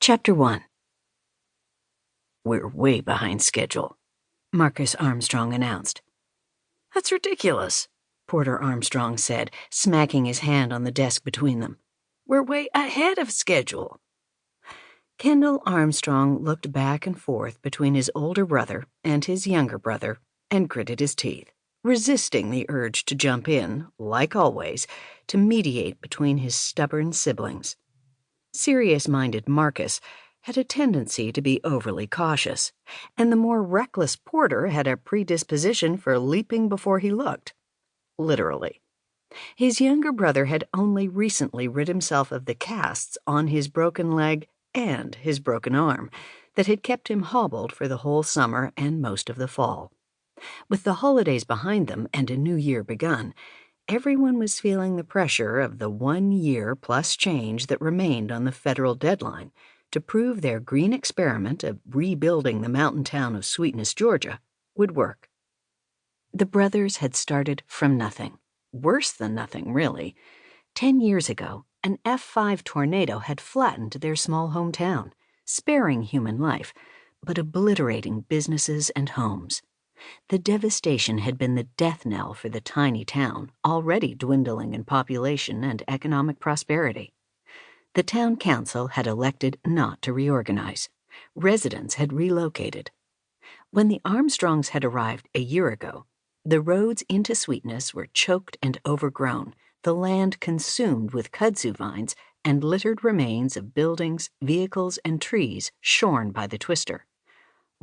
Chapter 1. "We're way behind schedule," Marcus Armstrong announced. "That's ridiculous," Porter Armstrong said, smacking his hand on the desk between them. "We're way ahead of schedule." Kendall Armstrong looked back and forth between his older brother and his younger brother and gritted his teeth, resisting the urge to jump in, like always, to mediate between his stubborn siblings. Serious-minded Marcus had a tendency to be overly cautious, and the more reckless Porter had a predisposition for leaping before he looked. Literally. His younger brother had only recently rid himself of the casts on his broken leg and his broken arm that had kept him hobbled for the whole summer and most of the fall. With the holidays behind them and a new year begun, everyone was feeling the pressure of the 1 year plus change that remained on the federal deadline to prove their green experiment of rebuilding the mountain town of Sweetness, Georgia, would work. The brothers had started from nothing. Worse than nothing, really. 10 years ago, an F5 tornado had flattened their small hometown, sparing human life, but obliterating businesses and homes. The devastation had been the death knell for the tiny town, already dwindling in population and economic prosperity. The town council had elected not to reorganize. Residents had relocated. When the Armstrongs had arrived a year ago, the roads into Sweetness were choked and overgrown, the land consumed with kudzu vines and littered remains of buildings, vehicles, and trees shorn by the twister.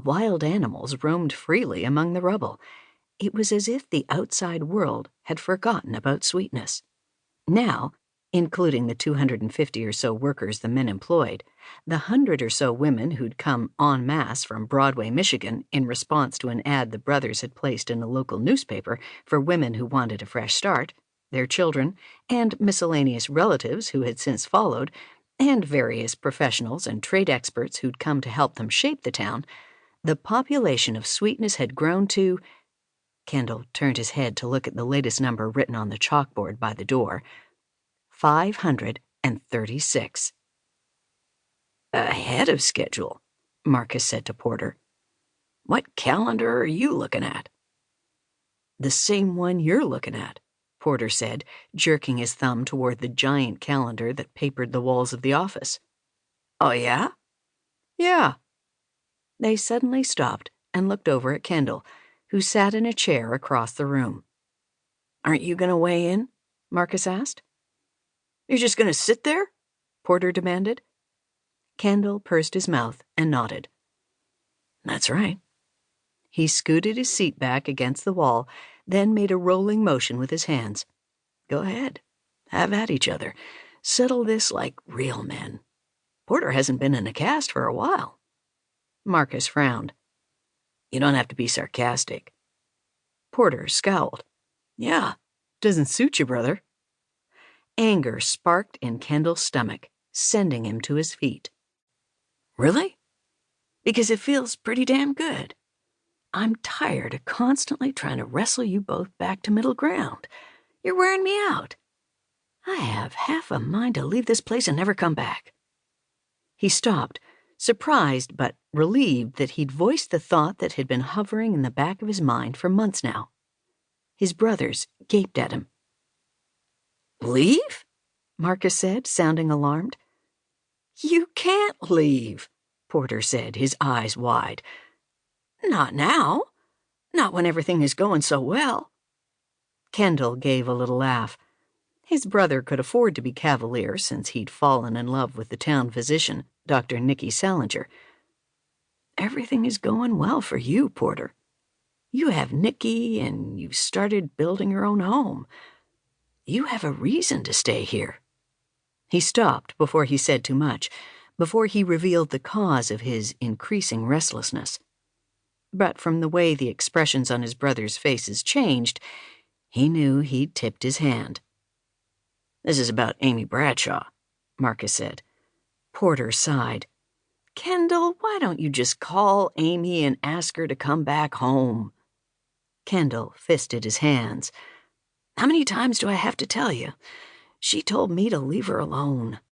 Wild animals roamed freely among the rubble. It was as if the outside world had forgotten about Sweetness. Now, including the 250 or so workers the men employed, the 100 or so women who'd come en masse from Broadway, Michigan, in response to an ad the brothers had placed in a local newspaper for women who wanted a fresh start, their children, and miscellaneous relatives who had since followed, and various professionals and trade experts who'd come to help them shape the town, the population of Sweetness had grown to— Kendall turned his head to look at the latest number written on the chalkboard by the door— 536. "Ahead of schedule," Marcus said to Porter. "What calendar are you looking at?" "The same one you're looking at," Porter said, jerking his thumb toward the giant calendar that papered the walls of the office. "Oh, yeah?" "Yeah." They suddenly stopped and looked over at Kendall, who sat in a chair across the room. "Aren't you going to weigh in?" Marcus asked. "You're just going to sit there?" Porter demanded. Kendall pursed his mouth and nodded. "That's right." He scooted his seat back against the wall, then made a rolling motion with his hands. "Go ahead. Have at each other. Settle this like real men. Porter hasn't been in a cast for a while." Marcus frowned. "You don't have to be sarcastic." Porter scowled. "Yeah, doesn't suit you, brother." Anger sparked in Kendall's stomach, sending him to his feet. "Really? Because it feels pretty damn good. I'm tired of constantly trying to wrestle you both back to middle ground. You're wearing me out. I have half a mind to leave this place and never come back." He stopped, surprised but relieved that he'd voiced the thought that had been hovering in the back of his mind for months now. His brothers gaped at him. "Leave?" Marcus said, sounding alarmed. "You can't leave," Porter said, his eyes wide. "Not now. Not when everything is going so well." Kendall gave a little laugh. His brother could afford to be cavalier since he'd fallen in love with the town physician, Dr. Nicky Salinger. "Everything is going well for you, Porter. You have Nicky, and you've started building your own home. You have a reason to stay here." He stopped before he said too much, before he revealed the cause of his increasing restlessness. But from the way the expressions on his brothers' faces changed, he knew he'd tipped his hand. "This is about Amy Bradshaw," Marcus said. Porter sighed. "Kendall, why don't you just call Amy and ask her to come back home?" Kendall fisted his hands. "How many times do I have to tell you? She told me to leave her alone.